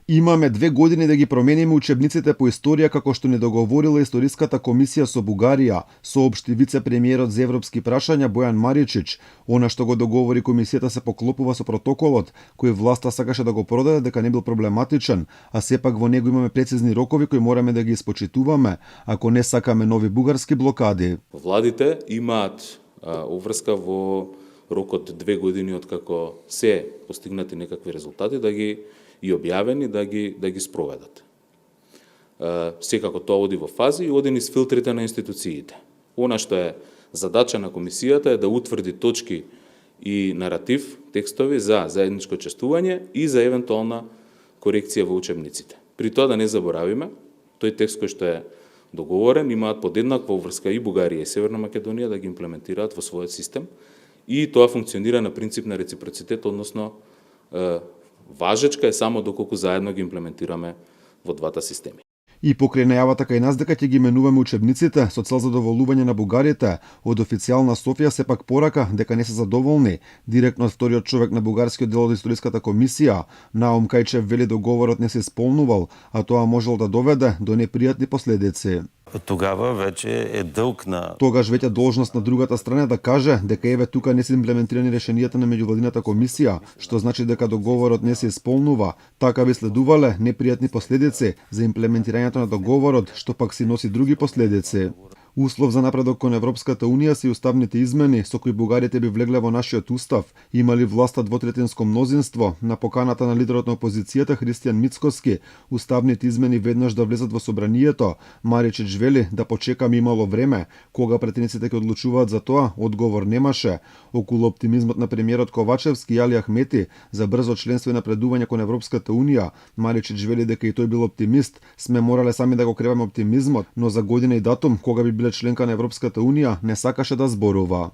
Имаме 2 години да ги промениме учебниците по историја како што не договорила Историската комисија со Бугарија, соопшти вице-премиерот за европски прашања Бојан Маричич. Она што го договори комисијата се поклопува со протоколот, кој власта сакаше да го продаде дека не бил проблематичен, а сепак во него имаме прецизни рокови кои мораме да ги испочитуваме, ако не сакаме нови бугарски блокади. Владите имаат обврска во рокот 2 години од како се постигнати некакви резултати да ги и објавени да ги спроведат. Секако тоа оди во фази и оди низ филтрите на институциите. Она што е задача на комисијата е да утврди точки и наратив, текстови за заедничко честување и за евентуална корекција во учебниците. При тоа да не заборавиме, тој текст кој што е договорен имаат подеднаква врска и Бугарија и Северна Македонија да ги имплементираат во својот систем и тоа функционира на принцип на реципроцитет, односно важечка е само доколку заедно ги имплементираме во двата системи. И покрај најавата кај нас дека ќе ги менуваме учебниците со цел задоволување на бугарите, од официјална Софија сепак порака дека не се задоволни. Директно од вториот човек на бугарскиот дел од Историската комисија, Наум Кајчев, вели договорот не се исполнувал, а тоа можело да доведе до непријатни последици. Тогава веќе е дълг на... Тогаш веќе должност на другата страна да каже дека еве тука не се имплементирани решенијата на меѓувладината комисија, што значи дека договорот не се исполнува. Така би следувале непријатни последици за имплементирањето на договорот, што пак си носи други последици. Услов за напредок кон Европската Унија се и уставните измени со кои бугарите би влегле во нашиот устав, имали власта двотретинско мнозинство. На поканата на лидерот на опозицијата Христијан Мицкоски, уставните измени веднаш да влезат во собранието. Маричич вели да почекаме, имало време. Кога претениците ќе одлучуваат за тоа, одговор немаше. Околу оптимизмот на премиерот Ковачевски и Али Ахмети за брзо членство и напредување кон Европската Унија, Маричич вели дека и тој бил оптимист. Сме морале сами да го креваме оптимизмот, но за година и датум кога би биле членка на Европската Унија не сакаше да зборува.